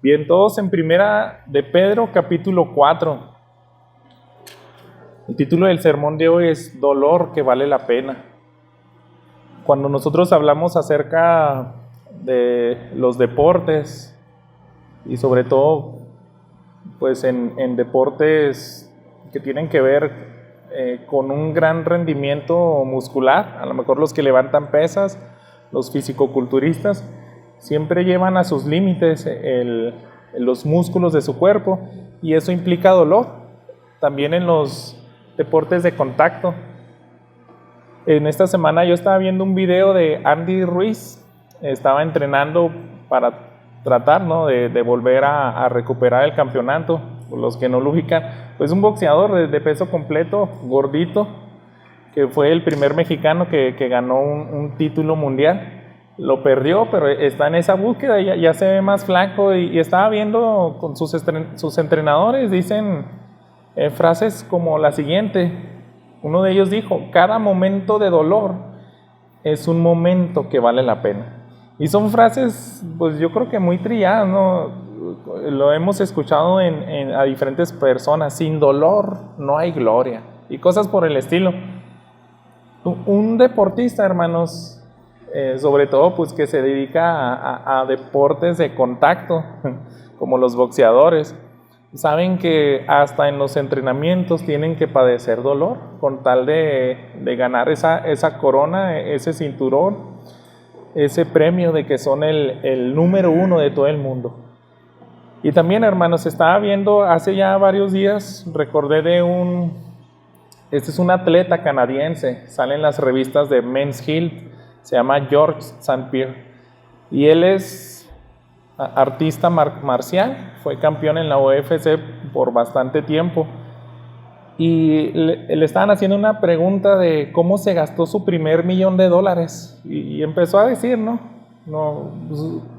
Bien, todos en Primera de Pedro, capítulo 4. El título del sermón de hoy es Dolor que vale la pena. Cuando nosotros hablamos acerca de los deportes y sobre todo pues en deportes que tienen que ver con un gran rendimiento muscular, a lo mejor los que levantan pesas, los fisicoculturistas, siempre llevan a sus límites los músculos de su cuerpo y eso implica dolor. También en los deportes de contacto. En esta semana yo estaba viendo un video de Andy Ruiz, estaba entrenando para tratar, ¿no?, de volver a recuperar el campeonato. Por los que no lo ubican, pues un boxeador de peso completo, gordito, que fue el primer mexicano que ganó un título mundial. Lo perdió, pero está en esa búsqueda, ya se ve más flaco y estaba viendo con sus entrenadores, dicen frases como la siguiente. Uno de ellos dijo: cada momento de dolor es un momento que vale la pena. Y son frases, pues yo creo que muy trilladas, ¿no? Lo hemos escuchado a diferentes personas. Sin dolor no hay gloria y cosas por el estilo. Un deportista, hermanos, sobre todo pues que se dedica a deportes de contacto, como los boxeadores, saben que hasta en los entrenamientos tienen que padecer dolor con tal de ganar esa corona, ese cinturón, ese premio de que son el número uno de todo el mundo. Y también, hermanos, estaba viendo hace ya varios días, recordé de este es un atleta canadiense, sale en las revistas de Men's Health, se llama George St. Pierre, y él es artista marcial, fue campeón en la UFC por bastante tiempo, y le estaban haciendo una pregunta de cómo se gastó su primer $1,000,000, y empezó a decir, no,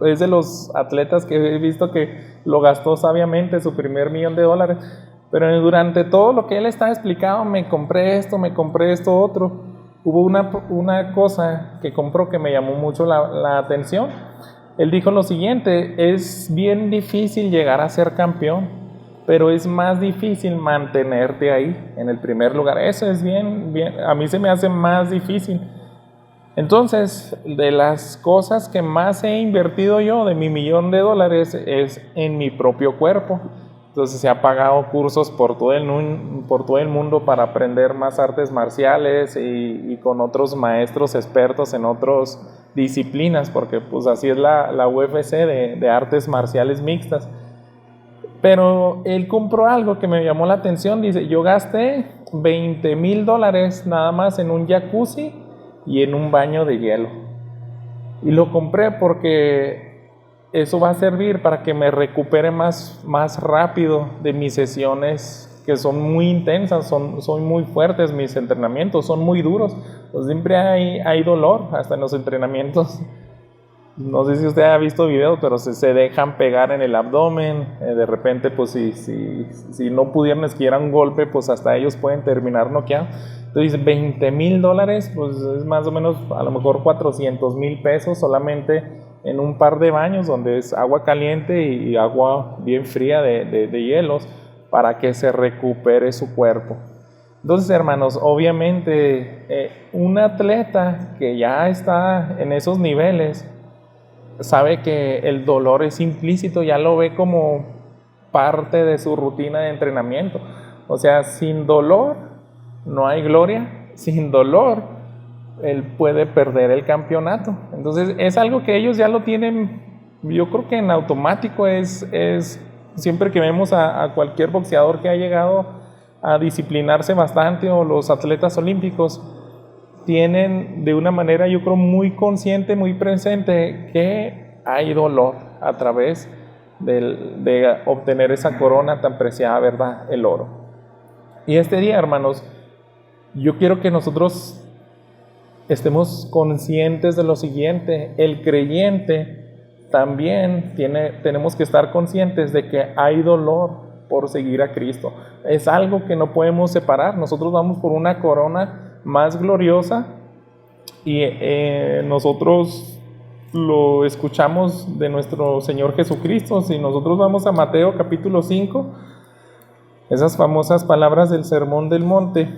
es de los atletas que he visto que lo gastó sabiamente, su primer $1,000,000, pero durante todo lo que él estaba explicando, me compré esto, otro. Hubo una cosa que compró que me llamó mucho la atención. Él dijo lo siguiente: es bien difícil llegar a ser campeón, pero es más difícil mantenerte ahí, en el primer lugar. Eso es bien, a mí se me hace más difícil. Entonces, de las cosas que más he invertido yo de mi $1,000,000 es en mi propio cuerpo. Entonces se ha pagado cursos por todo el mundo para aprender más artes marciales y con otros maestros expertos en otras disciplinas, porque pues así es la UFC de artes marciales mixtas. Pero él compró algo que me llamó la atención. Dice: yo gasté $20,000 nada más en un jacuzzi y en un baño de hielo. Y lo compré porque eso va a servir para que me recupere más rápido de mis sesiones, que son muy intensas, son muy fuertes mis entrenamientos, son muy duros. Pues siempre hay dolor, hasta en los entrenamientos. No sé si usted ha visto videos, pero se dejan pegar en el abdomen. De repente, pues si no pudieran esquivar un golpe, pues hasta ellos pueden terminar noqueados. Entonces, $20,000, pues es más o menos a lo mejor $400,000 solamente en un par de baños donde es agua caliente y agua bien fría de hielos, para que se recupere su cuerpo. Entonces, hermanos, obviamente un atleta que ya está en esos niveles sabe que el dolor es implícito, ya lo ve como parte de su rutina de entrenamiento. O sea, sin dolor no hay gloria, sin dolor él puede perder el campeonato. Entonces es algo que ellos ya lo tienen, yo creo que en automático. Es siempre que vemos a cualquier boxeador que ha llegado a disciplinarse bastante, o los atletas olímpicos, tienen de una manera, yo creo, muy consciente, muy presente, que hay dolor a través de obtener esa corona tan preciada, ¿verdad? El oro. Y este día, hermanos, yo quiero que nosotros estemos conscientes de lo siguiente: el creyente también tenemos que estar conscientes de que hay dolor por seguir a Cristo. Es algo que no podemos separar. Nosotros vamos por una corona más gloriosa y nosotros lo escuchamos de nuestro Señor Jesucristo. Si nosotros vamos a Mateo capítulo 5, esas famosas palabras del Sermón del Monte,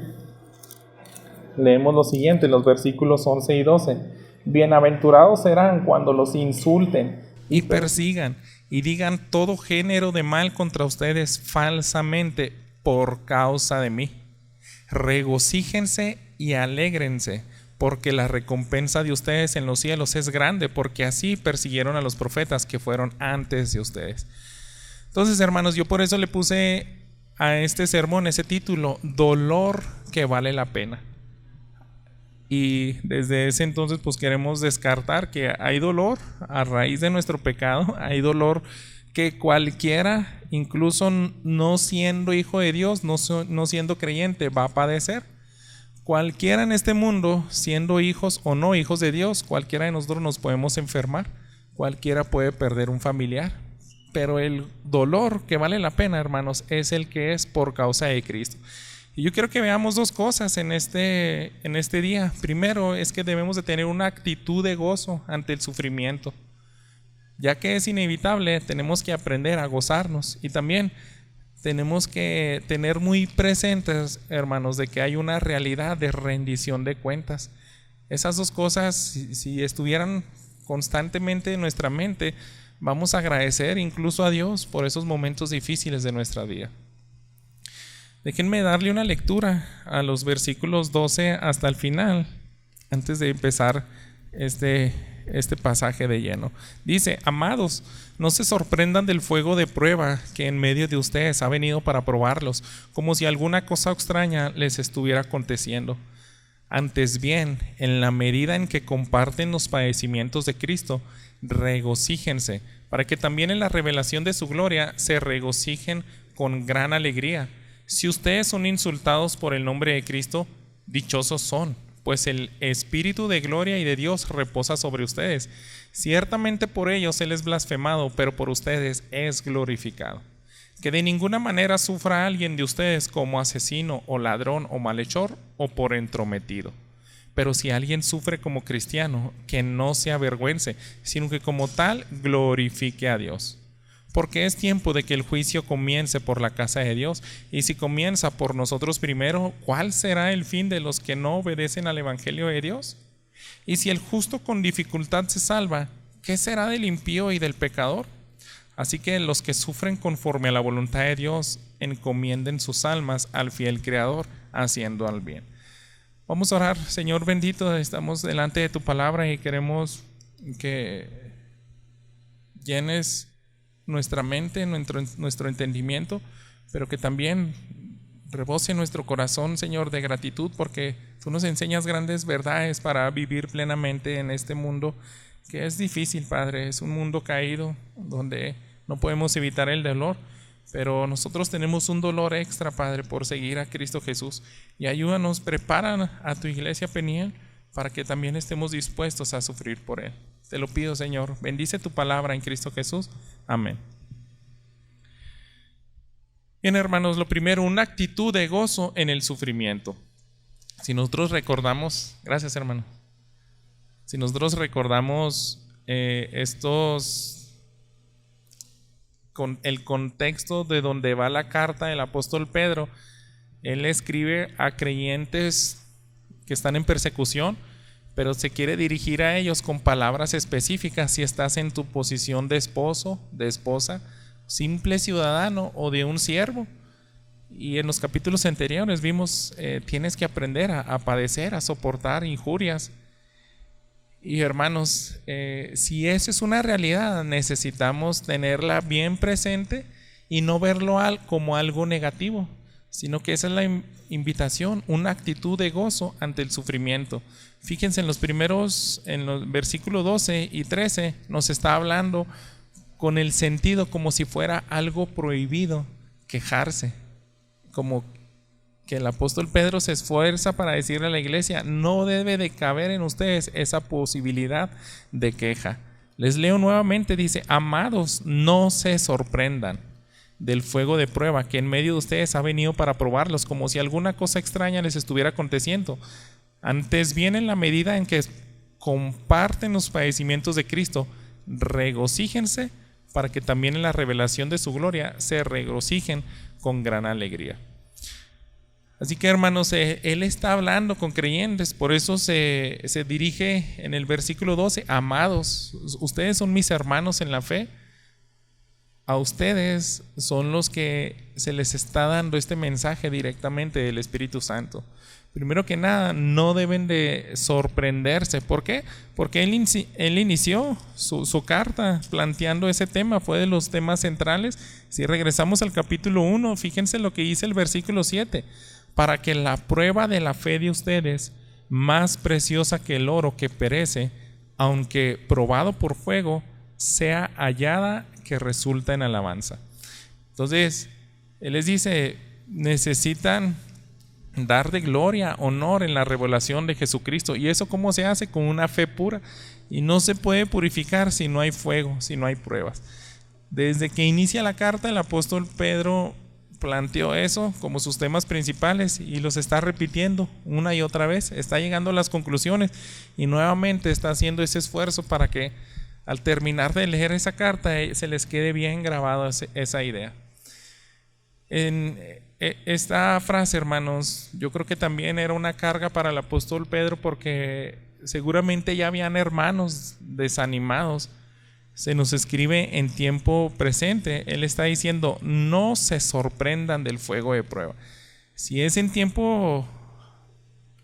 leemos lo siguiente, los versículos 11 y 12. Bienaventurados serán cuando los insulten y persigan y digan todo género de mal contra ustedes falsamente por causa de mí. Regocíjense y alégrense, porque la recompensa de ustedes en los cielos es grande, porque así persiguieron a los profetas que fueron antes de ustedes. Entonces, hermanos, yo por eso le puse a este sermón ese título, Dolor que vale la pena. Y desde ese entonces pues queremos descartar que hay dolor a raíz de nuestro pecado, hay dolor que cualquiera, incluso no siendo hijo de Dios, no siendo creyente, va a padecer. Cualquiera en este mundo, siendo hijos o no hijos de Dios, cualquiera de nosotros nos podemos enfermar, cualquiera puede perder un familiar, pero el dolor que vale la pena, hermanos, es el que es por causa de Cristo. Y yo quiero que veamos dos cosas en este día. Primero es que debemos de tener una actitud de gozo ante el sufrimiento. Ya que es inevitable, tenemos que aprender a gozarnos. Y también tenemos que tener muy presentes, hermanos, de que hay una realidad de rendición de cuentas. Esas dos cosas, si estuvieran constantemente en nuestra mente, vamos a agradecer incluso a Dios por esos momentos difíciles de nuestra vida. Déjenme darle una lectura a los versículos 12 hasta el final, antes de empezar este pasaje de lleno. Dice: amados, no se sorprendan del fuego de prueba que en medio de ustedes ha venido para probarlos, como si alguna cosa extraña les estuviera aconteciendo. Antes bien, en la medida en que comparten los padecimientos de Cristo, regocíjense, para que también en la revelación de su gloria se regocijen con gran alegría. Si ustedes son insultados por el nombre de Cristo, dichosos son, pues el Espíritu de gloria y de Dios reposa sobre ustedes. Ciertamente por ellos Él es blasfemado, pero por ustedes es glorificado. Que de ninguna manera sufra alguien de ustedes como asesino o ladrón o malhechor o por entrometido. Pero si alguien sufre como cristiano, que no se avergüence, sino que como tal glorifique a Dios. Porque es tiempo de que el juicio comience por la casa de Dios, y si comienza por nosotros primero, ¿cuál será el fin de los que no obedecen al Evangelio de Dios? Y si el justo con dificultad se salva, ¿qué será del impío y del pecador? Así que los que sufren conforme a la voluntad de Dios, encomienden sus almas al fiel Creador, haciendo al bien. Vamos a orar. Señor bendito, estamos delante de tu palabra y queremos que llenes nuestra mente, nuestro entendimiento, pero que también rebose nuestro corazón, Señor, de gratitud, porque tú nos enseñas grandes verdades para vivir plenamente en este mundo que es difícil, Padre. Es un mundo caído donde no podemos evitar el dolor, pero nosotros tenemos un dolor extra, Padre, por seguir a Cristo Jesús. Y ayúdanos, prepara a tu iglesia Peniel para que también estemos dispuestos a sufrir por Él. Te lo pido, Señor. Bendice tu palabra en Cristo Jesús. Amén. Bien, hermanos, lo primero, una actitud de gozo en el sufrimiento. Si nosotros recordamos, gracias, hermano. Si nosotros recordamos con el contexto de donde va la carta del apóstol Pedro, él escribe a creyentes que están en persecución, pero se quiere dirigir a ellos con palabras específicas. Si estás en tu posición de esposo, de esposa, simple ciudadano o de un siervo. Y en los capítulos anteriores vimos, tienes que aprender a padecer, a soportar injurias. Y hermanos, si esa es una realidad, necesitamos tenerla bien presente y no verlo como algo negativo, sino que esa es la invitación, una actitud de gozo ante el sufrimiento. Fíjense en los versículos 12 y 13, nos está hablando con el sentido como si fuera algo prohibido quejarse, como que el apóstol Pedro se esfuerza para decirle a la iglesia: no debe de caber en ustedes esa posibilidad de queja. Les leo nuevamente, dice: amados, no se sorprendan del fuego de prueba que en medio de ustedes ha venido para probarlos, como si alguna cosa extraña les estuviera aconteciendo. Antes bien, en la medida en que comparten los padecimientos de Cristo, regocíjense para que también en la revelación de su gloria se regocijen con gran alegría. Así que, hermanos, Él está hablando con creyentes, por eso se dirige en el versículo 12, amados, ustedes son mis hermanos en la fe. A ustedes son los que se les está dando este mensaje directamente del Espíritu Santo. Primero que nada, no deben de sorprenderse. ¿Por qué? Porque él inició su carta planteando ese tema, fue de los temas centrales. Si regresamos al capítulo 1, fíjense lo que dice el versículo 7. Para que la prueba de la fe de ustedes, más preciosa que el oro que perece, aunque probado por fuego, sea hallada que resulta en alabanza. Entonces, Él les dice, necesitan dar de gloria, honor en la revelación de Jesucristo. ¿Y eso cómo se hace? Con una fe pura. Y no se puede purificar si no hay fuego, si no hay pruebas. Desde que inicia la carta, el apóstol Pedro planteó eso como sus temas principales y los está repitiendo una y otra vez. Está llegando a las conclusiones y nuevamente está haciendo ese esfuerzo para que al terminar de leer esa carta se les quede bien grabada esa idea. En esta frase, hermanos, yo creo que también era una carga para el apóstol Pedro, porque seguramente ya habían hermanos desanimados. Se nos escribe en tiempo presente. Él está diciendo, no se sorprendan del fuego de prueba. Si es en tiempo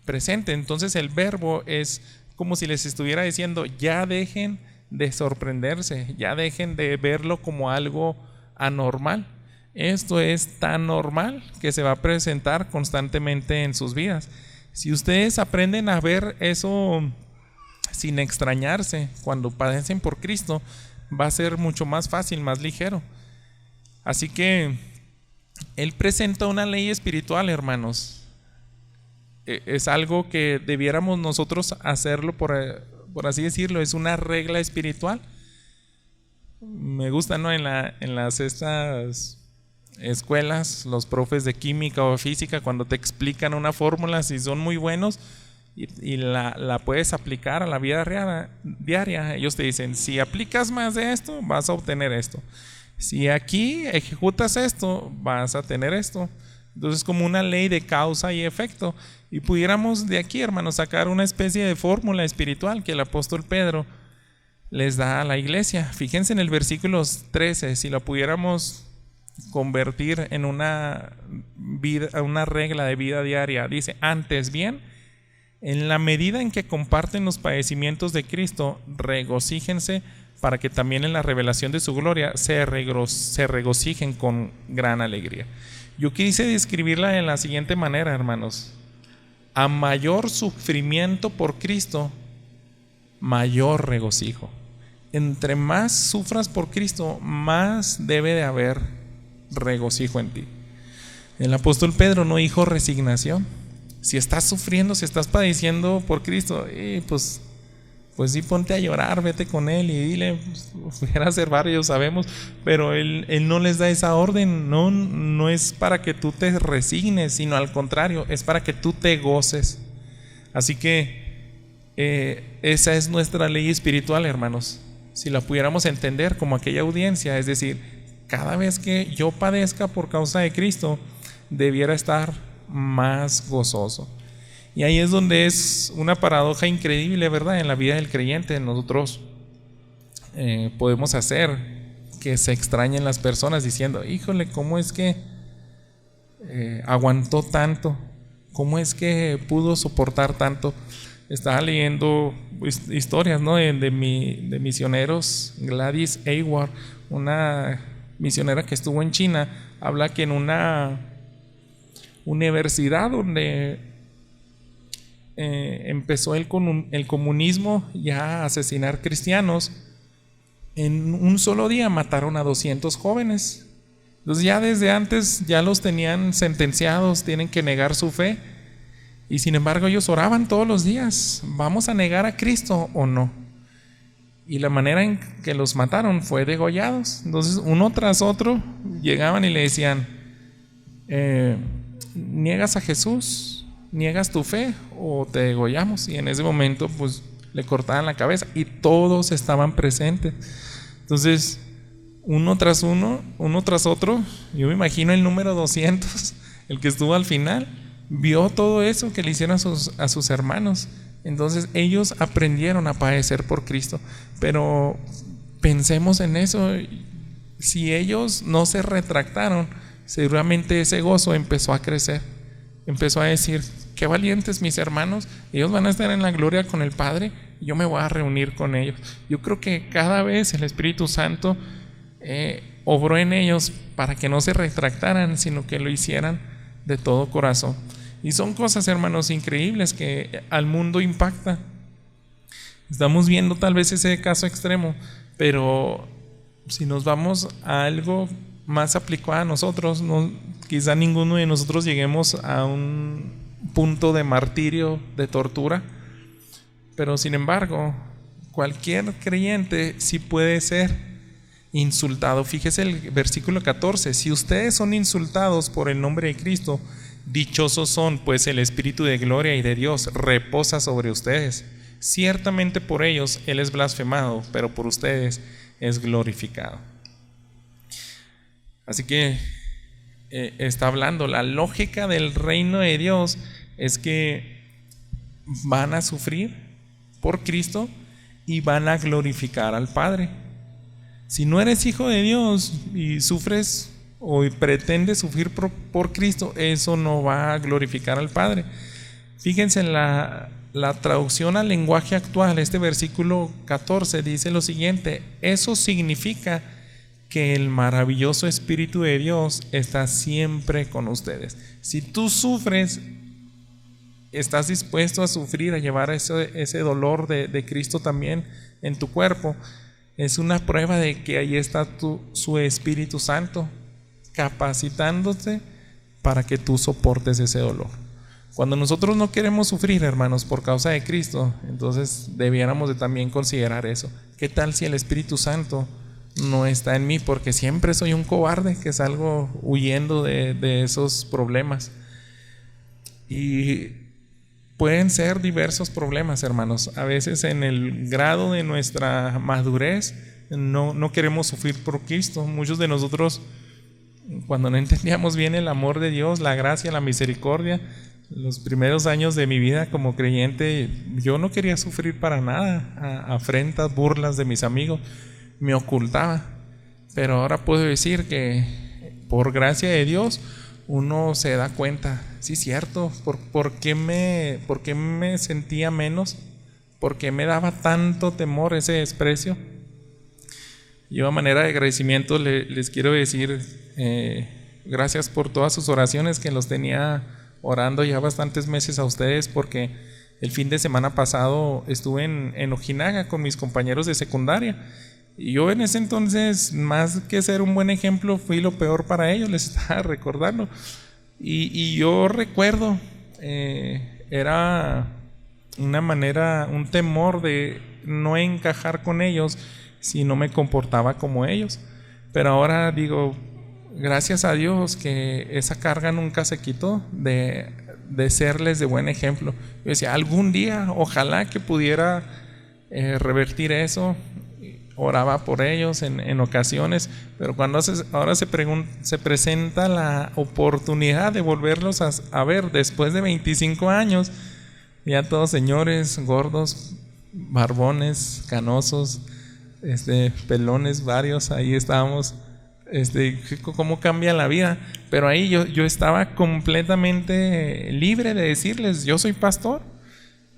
presente, entonces el verbo es como si les estuviera diciendo, ya dejen de sorprenderse, ya dejen de verlo como algo anormal. Esto es tan normal que se va a presentar constantemente en sus vidas. Si ustedes aprenden a ver eso sin extrañarse, cuando padecen por Cristo, va a ser mucho más fácil, más ligero. Así que Él presenta una ley espiritual, hermanos. Es algo que debiéramos nosotros hacerlo, por así decirlo, es una regla espiritual. Me gusta, ¿no? En estas escuelas, los profes de química o física, cuando te explican una fórmula, si son muy buenos y la puedes aplicar a la vida diaria, ellos te dicen, si aplicas más de esto, vas a obtener esto. Si aquí ejecutas esto, vas a tener esto. Entonces, como una ley de causa y efecto. Y pudiéramos de aquí, hermanos, sacar una especie de fórmula espiritual que el apóstol Pedro les da a la iglesia. Fíjense en el versículo 13, si la pudiéramos convertir en una regla de vida diaria. Dice, antes bien, en la medida en que comparten los padecimientos de Cristo, regocíjense para que también en la revelación de su gloria se regocijen con gran alegría. Yo quise describirla de la siguiente manera, hermanos. A mayor sufrimiento por Cristo, mayor regocijo. Entre más sufras por Cristo, más debe de haber regocijo en ti. El apóstol Pedro no dijo resignación. Si estás sufriendo, si estás padeciendo por Cristo, pues sí, ponte a llorar, vete con Él y dile, pudiera ser varios, sabemos, pero él no les da esa orden. No es para que tú te resignes, sino al contrario, es para que tú te goces. Así que esa es nuestra ley espiritual, hermanos. Si la pudiéramos entender como aquella audiencia, es decir, cada vez que yo padezca por causa de Cristo, debiera estar más gozoso. Y ahí es donde es una paradoja increíble, ¿verdad? En la vida del creyente, nosotros podemos hacer que se extrañen las personas diciendo, híjole, ¿cómo es que aguantó tanto? ¿Cómo es que pudo soportar tanto? Estaba leyendo historias, ¿no? de misioneros. Gladys Aylward, una misionera que estuvo en China, habla que en una universidad donde empezó el comunismo ya a asesinar cristianos, en un solo día mataron a 200 jóvenes. Entonces ya desde antes ya los tenían sentenciados, tienen que negar su fe, y sin embargo ellos oraban todos los días, ¿vamos a negar a Cristo o no? Y la manera en que los mataron fue degollados. Entonces uno tras otro llegaban y le decían, ¿niegas a Jesús? ¿Niegas tu fe o te degollamos? Y en ese momento pues le cortaban la cabeza y todos estaban presentes. Entonces, uno tras otro, yo me imagino el número 200, el que estuvo al final, vio todo eso que le hicieron a sus hermanos. Entonces ellos aprendieron a padecer por Cristo. Pero pensemos en eso, si ellos no se retractaron, seguramente ese gozo empezó a crecer. Empezó a decir, qué valientes mis hermanos, ellos van a estar en la gloria con el Padre, y yo me voy a reunir con ellos. Yo creo que cada vez el Espíritu Santo obró en ellos para que no se retractaran, sino que lo hicieran de todo corazón. Y son cosas, hermanos, increíbles que al mundo impacta. Estamos viendo tal vez ese caso extremo, pero si nos vamos a algo más aplicado a nosotros, quizá ninguno de nosotros lleguemos a un punto de martirio, de tortura, pero sin embargo, cualquier creyente sí puede ser insultado. Fíjese el versículo 14, si ustedes son insultados por el nombre de Cristo, dichosos son, pues el Espíritu de gloria y de Dios reposa sobre ustedes. Ciertamente por ellos Él es blasfemado, pero por ustedes es glorificado. Así que está hablando, la lógica del reino de Dios es que van a sufrir por Cristo y van a glorificar al Padre. Si no eres hijo de Dios y sufres o pretendes sufrir por Cristo, eso no va a glorificar al Padre. Fíjense en la traducción al lenguaje actual, este versículo 14 dice lo siguiente: eso significa que el maravilloso Espíritu de Dios está siempre con ustedes. Si tú sufres, estás dispuesto a sufrir, a llevar ese dolor de Cristo también en tu cuerpo, es una prueba de que ahí está su Espíritu Santo capacitándote para que tú soportes ese dolor. Cuando nosotros no queremos sufrir, hermanos, por causa de Cristo, entonces debiéramos de también considerar eso. ¿Qué tal si el Espíritu Santo no está en mí? Porque siempre soy un cobarde que salgo huyendo de esos problemas. Y pueden ser diversos problemas, hermanos. A veces en el grado de nuestra madurez no queremos sufrir por Cristo. Muchos de nosotros, cuando no entendíamos bien el amor de Dios, la gracia, la misericordia, los primeros años de mi vida como creyente, yo no quería sufrir para nada, afrentas, burlas de mis amigos, me ocultaba. Pero ahora puedo decir que por gracia de Dios uno se da cuenta, sí, cierto, ¿por qué me sentía menos? ¿Por qué me daba tanto temor, ese desprecio? Yo, a manera de agradecimiento, les quiero decir gracias por todas sus oraciones, que los tenía orando ya bastantes meses a ustedes, porque el fin de semana pasado estuve en Ojinaga con mis compañeros de secundaria. Y yo en ese entonces, más que ser un buen ejemplo, fui lo peor para ellos, les estaba recordando. Y yo recuerdo, era una manera, un temor de no encajar con ellos si no me comportaba como ellos. Pero ahora digo, gracias a Dios que esa carga nunca se quitó de serles de buen ejemplo. Yo decía, algún día, ojalá que pudiera revertir eso. Oraba por ellos en ocasiones, pero cuando ahora se presenta la oportunidad de volverlos a ver después de 25 años, ya todos señores, gordos, barbones, canosos, pelones varios, ahí estábamos, cómo cambia la vida. Pero ahí yo estaba completamente libre de decirles, yo soy pastor,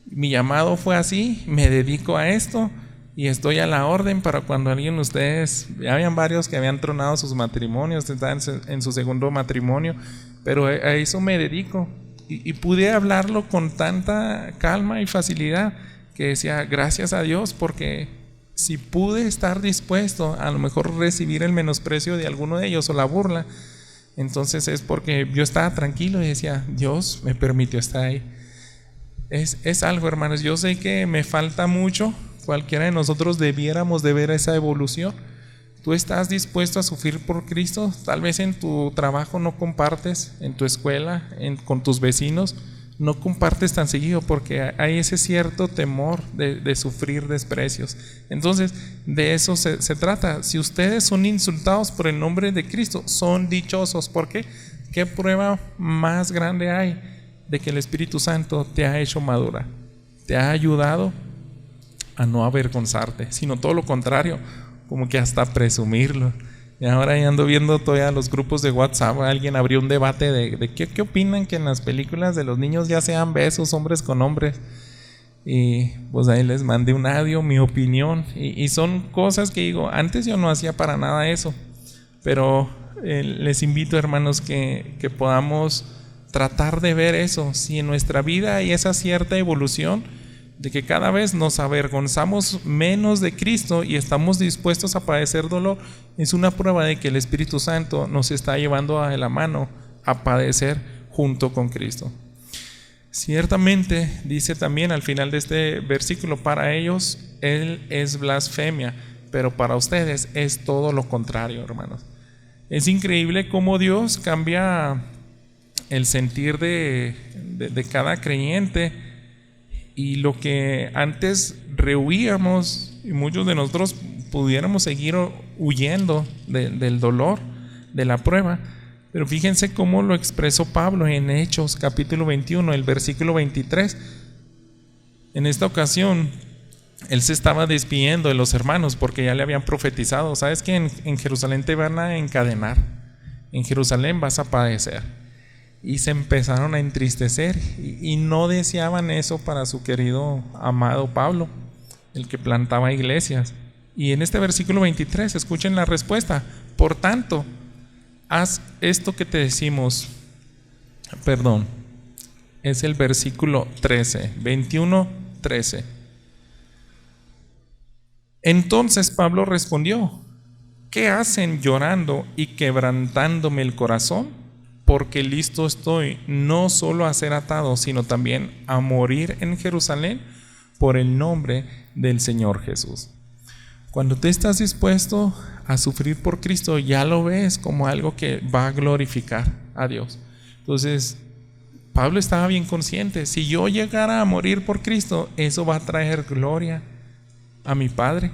mi llamado fue así, me dedico a esto y estoy a la orden para cuando alguien de ustedes, ya habían varios que habían tronado sus matrimonios, estaban en su segundo matrimonio, pero a eso me dedico. Y pude hablarlo con tanta calma y facilidad que decía, gracias a Dios, porque si pude estar dispuesto a lo mejor recibir el menosprecio de alguno de ellos o la burla, entonces es porque yo estaba tranquilo y decía, Dios me permitió estar ahí. Es algo, hermanos, yo sé que me falta mucho. Cualquiera de nosotros debiéramos de ver esa evolución. ¿Tú estás dispuesto a sufrir por Cristo? Tal vez en tu trabajo no compartes, en tu escuela, con tus vecinos, no compartes tan seguido porque hay ese cierto temor de sufrir desprecios. Entonces, de eso se trata. Si ustedes son insultados por el nombre de Cristo, son dichosos. ¿Por qué? ¿Qué prueba más grande hay de que el Espíritu Santo te ha hecho madura? Te ha ayudado a no avergonzarte, sino todo lo contrario, como que hasta presumirlo. Y ahora ya ando viendo todavía los grupos de WhatsApp, alguien abrió un debate de qué opinan que en las películas de los niños ya sean besos hombres con hombres. Y pues ahí les mandé un audio, mi opinión, y son cosas que digo, antes yo no hacía para nada eso, pero les invito, hermanos, que podamos tratar de ver eso. Si en nuestra vida hay esa cierta evolución de que cada vez nos avergonzamos menos de Cristo y estamos dispuestos a padecer dolor, es una prueba de que el Espíritu Santo nos está llevando de la mano a padecer junto con Cristo. Ciertamente, dice también al final de este versículo, para ellos Él es blasfemia, pero para ustedes es todo lo contrario, hermanos. Es increíble cómo Dios cambia el sentir de cada creyente. Y lo que antes rehuíamos, y muchos de nosotros pudiéramos seguir huyendo del dolor, de la prueba, pero fíjense cómo lo expresó Pablo en Hechos capítulo 21, el versículo 23. En esta ocasión, él se estaba despidiendo de los hermanos porque ya le habían profetizado: sabes que en Jerusalén te van a encadenar, en Jerusalén vas a padecer. Y se empezaron a entristecer y no deseaban eso para su querido amado Pablo, el que plantaba iglesias. Y en este versículo 23, escuchen la respuesta: por tanto, haz esto que te decimos. Perdón, es el versículo 13, 21, 13. Entonces Pablo respondió: ¿qué hacen llorando y quebrantándome el corazón? Porque listo estoy no solo a ser atado, sino también a morir en Jerusalén por el nombre del Señor Jesús. Cuando tú estás dispuesto a sufrir por Cristo, ya lo ves como algo que va a glorificar a Dios. Entonces, Pablo estaba bien consciente: si yo llegara a morir por Cristo, eso va a traer gloria a mi Padre.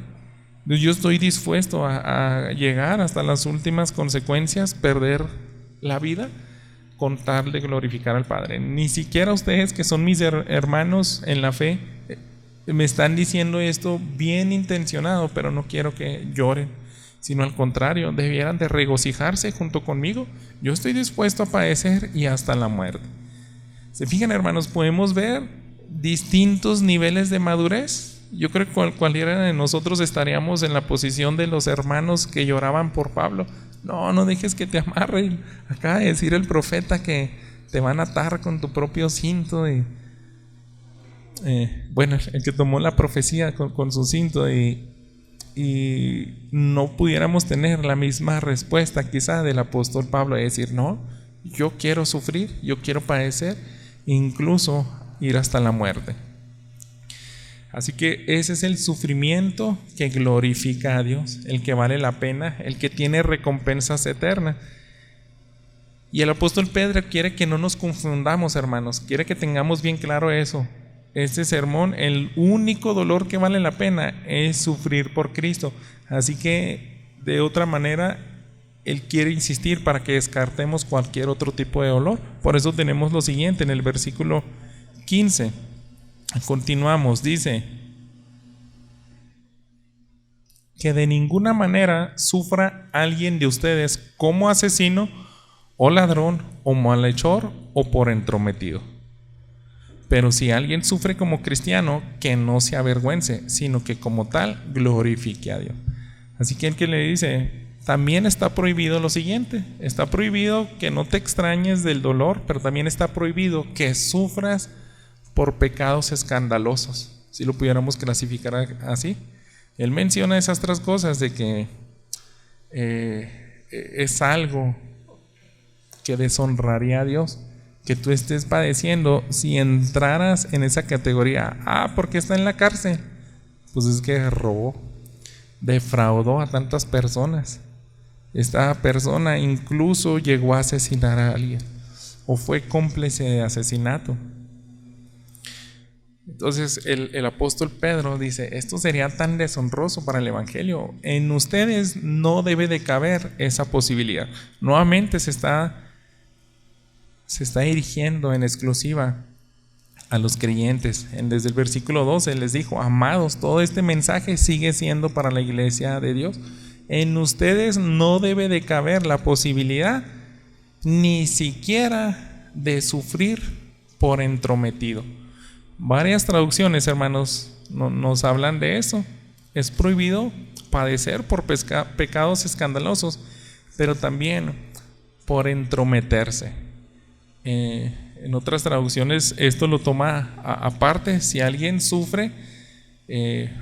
Yo estoy dispuesto a llegar hasta las últimas consecuencias, perder la vida, con tal de glorificar al Padre. Ni siquiera ustedes, que son mis hermanos en la fe, me están diciendo esto bien intencionado, pero no quiero que lloren, sino al contrario, debieran de regocijarse junto conmigo. Yo estoy dispuesto a padecer y hasta la muerte. ¿Se fijan, hermanos? Podemos ver distintos niveles de madurez. Yo creo que cualquiera de nosotros estaríamos en la posición de los hermanos que lloraban por Pablo. No dejes que te amarren. Acaba de decir el profeta que te van a atar con tu propio cinto. Bueno, el que tomó la profecía con su cinto, y no pudiéramos tener la misma respuesta quizá del apóstol Pablo, de decir: no, yo quiero sufrir, yo quiero padecer, incluso ir hasta la muerte. Así que ese es el sufrimiento que glorifica a Dios, el que vale la pena, el que tiene recompensas eternas. Y el apóstol Pedro quiere que no nos confundamos, hermanos, quiere que tengamos bien claro eso. Este sermón, el único dolor que vale la pena es sufrir por Cristo. Así que de otra manera, él quiere insistir para que descartemos cualquier otro tipo de dolor. Por eso tenemos lo siguiente en el versículo 15. Continuamos, dice: que de ninguna manera sufra alguien de ustedes como asesino o ladrón o malhechor o por entrometido. Pero si alguien sufre como cristiano, que no se avergüence, sino que como tal glorifique a Dios. Así que el que le dice, también está prohibido lo siguiente: está prohibido que no te extrañes del dolor, pero también está prohibido que sufras por pecados escandalosos, si lo pudiéramos clasificar así. Él menciona esas tres cosas de que es algo que deshonraría a Dios, que tú estés padeciendo. Si entraras en esa categoría, porque está en la cárcel, pues es que robó, defraudó a tantas personas. Esta persona incluso llegó a asesinar a alguien o fue cómplice de asesinato. Entonces el apóstol Pedro dice, esto sería tan deshonroso para el evangelio. En ustedes no debe de caber esa posibilidad. Nuevamente se está dirigiendo en exclusiva a los creyentes. Desde el versículo 12 les dijo, amados, todo este mensaje sigue siendo para la iglesia de Dios. En ustedes no debe de caber la posibilidad ni siquiera de sufrir por entrometido. Varias traducciones, hermanos, nos hablan de eso. Es prohibido padecer por pecados escandalosos, pero también por entrometerse. En otras traducciones esto lo toma aparte. Si alguien sufre,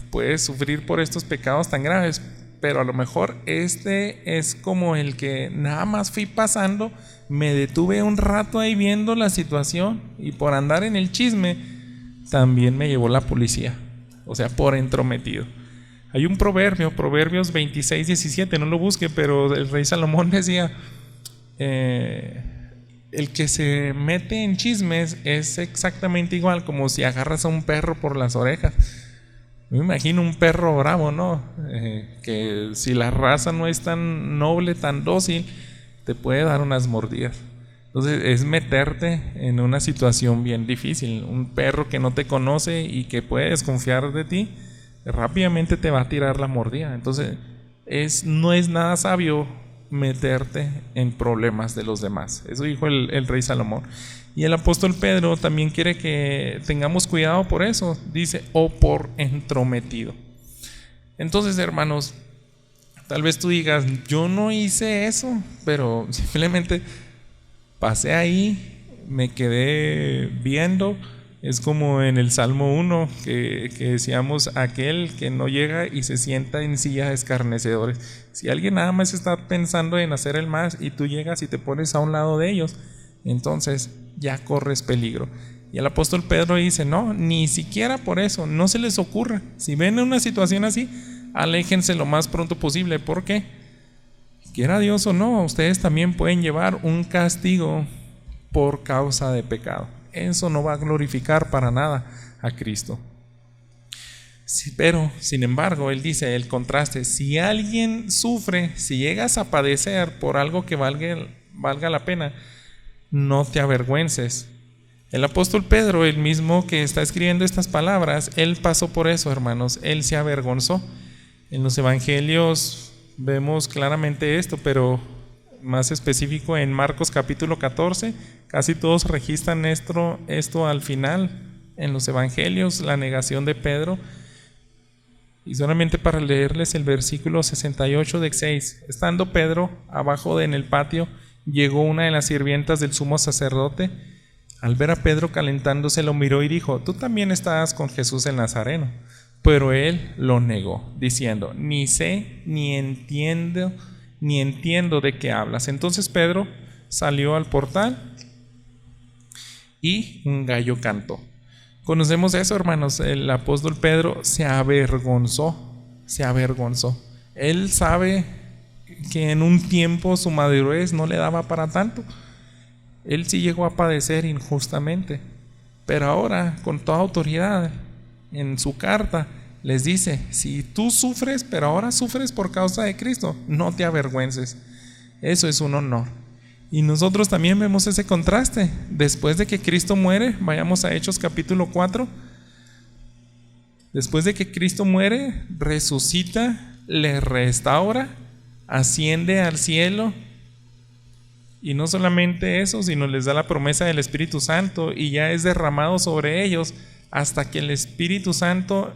puede sufrir por estos pecados tan graves, pero a lo mejor este es como el que nada más fui pasando, me detuve un rato ahí viendo la situación y por andar en el chisme también me llevó la policía, o sea, por entrometido. Hay un proverbio, Proverbios 26:17, no lo busque, pero el rey Salomón decía, el que se mete en chismes es exactamente igual como si agarras a un perro por las orejas. Me imagino un perro bravo, ¿no? Que si la raza no es tan noble, tan dócil, te puede dar unas mordidas. Entonces es meterte en una situación bien difícil. Un perro que no te conoce y que puede desconfiar de ti, rápidamente te va a tirar la mordida. Entonces no es nada sabio meterte en problemas de los demás. Eso dijo el rey Salomón. Y el apóstol Pedro también quiere que tengamos cuidado por eso. Dice, o por entrometido. Entonces, hermanos, tal vez tú digas, yo no hice eso, pero simplemente pasé ahí, me quedé viendo. Es como en el Salmo 1 que decíamos, aquel que no llega y se sienta en silla de escarnecedores. Si alguien nada más está pensando en hacer el mal y tú llegas y te pones a un lado de ellos, entonces ya corres peligro. Y el apóstol Pedro dice, no, ni siquiera por eso, no se les ocurra. Si ven una situación así, aléjense lo más pronto posible, porque quiera Dios o no, ustedes también pueden llevar un castigo por causa de pecado. Eso no va a glorificar para nada a Cristo. Sí, pero, sin embargo, él dice el contraste: si alguien sufre, si llegas a padecer por algo que valga la pena, no te avergüences. El apóstol Pedro, el mismo que está escribiendo estas palabras, él pasó por eso, hermanos. Él se avergonzó. En los evangelios vemos claramente esto, pero más específico en Marcos capítulo 14, casi todos registran esto al final en los evangelios, la negación de Pedro. Y solamente para leerles el versículo 68 de 6, estando Pedro abajo en el patio, llegó una de las sirvientas del sumo sacerdote. Al ver a Pedro calentándose, lo miró y dijo: tú también estabas con Jesús el Nazareno. Pero él lo negó, diciendo: ni sé ni entiendo de qué hablas. Entonces Pedro salió al portal y un gallo cantó. Conocemos eso, hermanos. El apóstol Pedro se avergonzó. Él sabe que en un tiempo su madurez no le daba para tanto. Él sí llegó a padecer injustamente, pero ahora con toda autoridad en su carta les dice: si tú sufres, pero ahora sufres por causa de Cristo, no te avergüences. Eso es un honor. Y nosotros también vemos ese contraste. Después de que Cristo muere, vayamos a Hechos capítulo 4. Después de que Cristo muere, resucita, le restaura, asciende al cielo. Y no solamente eso, sino les da la promesa del Espíritu Santo, y ya es derramado sobre ellos hasta que el Espíritu Santo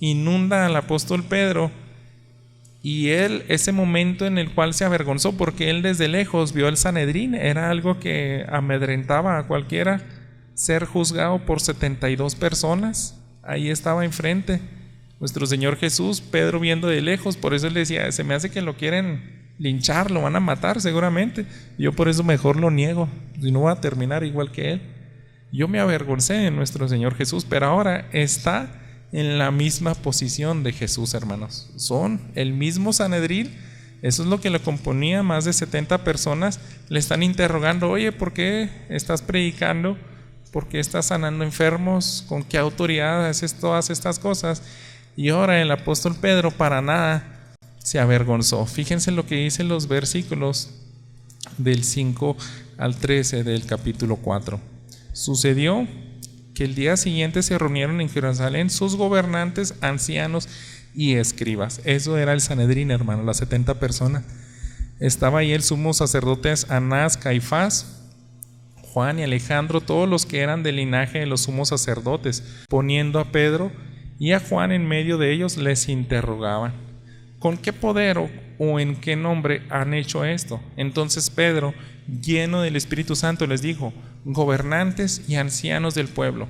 inunda al apóstol Pedro. Y él, ese momento en el cual se avergonzó, porque él desde lejos vio el Sanedrín, era algo que amedrentaba a cualquiera, ser juzgado por 72 personas. Ahí estaba enfrente nuestro Señor Jesús, Pedro viendo de lejos. Por eso él decía: se me hace que lo quieren linchar, lo van a matar seguramente. Yo por eso mejor lo niego, si no voy a terminar igual que él. Yo me avergoncé de nuestro Señor Jesús, pero ahora está en la misma posición de Jesús, hermanos. Son el mismo Sanedrín. Eso es lo que lo componía, más de 70 personas. Le están interrogando: oye, ¿por qué estás predicando ¿Por qué estás sanando enfermos? ¿Con qué autoridad haces todas estas cosas? Y ahora el apóstol Pedro para nada se avergonzó. Fíjense lo que dice los versículos del 5 al 13 del capítulo 4. Sucedió que el día siguiente se reunieron en Jerusalén sus gobernantes, ancianos y escribas. Eso era el Sanedrín, hermano, las 70 personas. Estaba ahí el sumo sacerdote Anás, Caifás, Juan y Alejandro, todos los que eran del linaje de los sumos sacerdotes. Poniendo a Pedro y a Juan en medio de ellos, les interrogaban: ¿con qué poder o en qué nombre han hecho esto? Entonces Pedro, lleno del Espíritu Santo, les dijo: gobernantes y ancianos del pueblo,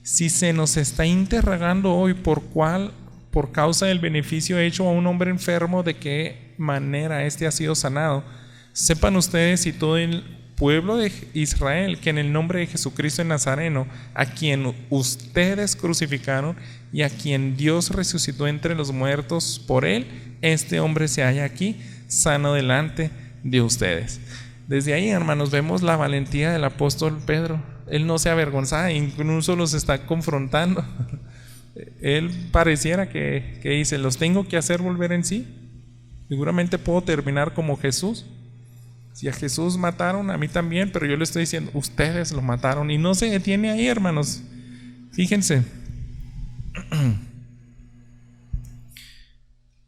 si se nos está interrogando hoy por causa del beneficio hecho a un hombre enfermo, de qué manera éste ha sido sanado, sepan ustedes y todo el pueblo de Israel que en el nombre de Jesucristo el Nazareno, a quien ustedes crucificaron y a quien Dios resucitó entre los muertos, por él este hombre se halla aquí sano delante de ustedes. Desde ahí, hermanos, vemos la valentía del apóstol Pedro. Él no se avergonzaba, incluso los está confrontando. Él pareciera que dice: los tengo que hacer volver en sí. Seguramente puedo terminar como Jesús. Si a Jesús mataron, a mí también, pero yo le estoy diciendo: ustedes lo mataron. Y no se detiene ahí, hermanos. Fíjense.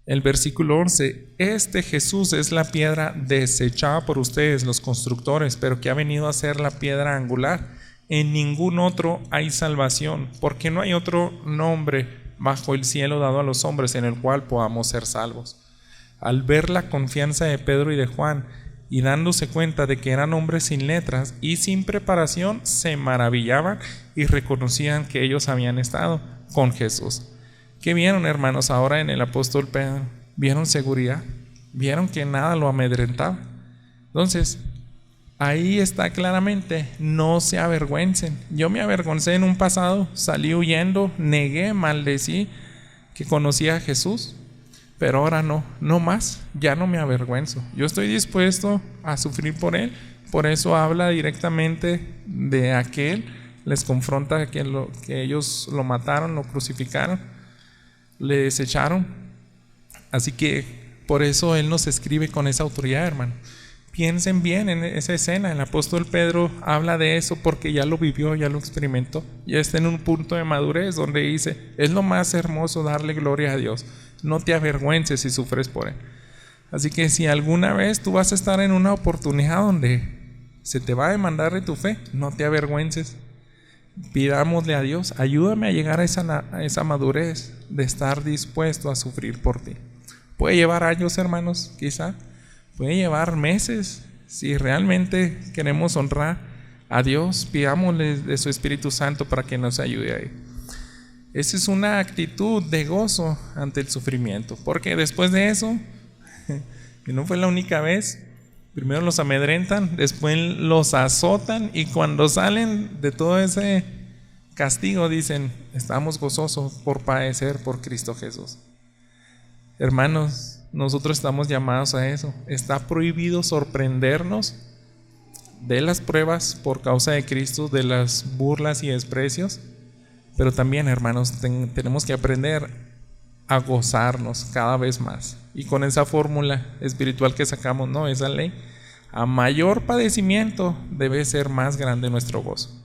El versículo 11: este Jesús es la piedra desechada por ustedes, los constructores, pero que ha venido a ser la piedra angular. En ningún otro hay salvación, porque no hay otro nombre bajo el cielo dado a los hombres en el cual podamos ser salvos. Al ver la confianza de Pedro y de Juan, y dándose cuenta de que eran hombres sin letras y sin preparación, se maravillaban y reconocían que ellos habían estado con Jesús. ¿Qué vieron, hermanos, ahora en el apóstol Pedro? Vieron seguridad, vieron que nada lo amedrentaba. Entonces, ahí está claramente: no se avergüencen. Yo me avergoncé en un pasado, salí huyendo, negué, maldecí que conocía a Jesús, pero ahora no más, ya no me avergüenzo. Yo estoy dispuesto a sufrir por él. Por eso habla directamente de aquel, les confronta que ellos lo mataron, lo crucificaron, le desecharon. Así que por eso él nos escribe con esa autoridad, hermano. Piensen bien en esa escena. El apóstol Pedro habla de eso porque ya lo vivió, ya lo experimentó. Ya está en un punto de madurez donde dice: es lo más hermoso darle gloria a Dios. No te avergüences si sufres por él. Así que si alguna vez tú vas a estar en una oportunidad donde se te va a demandar de tu fe, no te avergüences. Pidámosle a Dios: ayúdame a llegar a esa madurez de estar dispuesto a sufrir por ti. Puede llevar años, hermanos, quizá. Puede llevar meses. Si realmente queremos honrar a Dios, pidámosle de su Espíritu Santo para que nos ayude ahí. Esa es una actitud de gozo ante el sufrimiento, porque después de eso, que no fue la única vez, primero los amedrentan, después los azotan, y cuando salen de todo ese castigo dicen: estamos gozosos por padecer por Cristo Jesús. Hermanos, nosotros estamos llamados a eso. Está prohibido sorprendernos de las pruebas por causa de Cristo, de las burlas y desprecios, pero también, hermanos, tenemos que aprender a gozarnos cada vez más. Y con esa fórmula espiritual que sacamos, esa ley: a mayor padecimiento debe ser más grande nuestro gozo.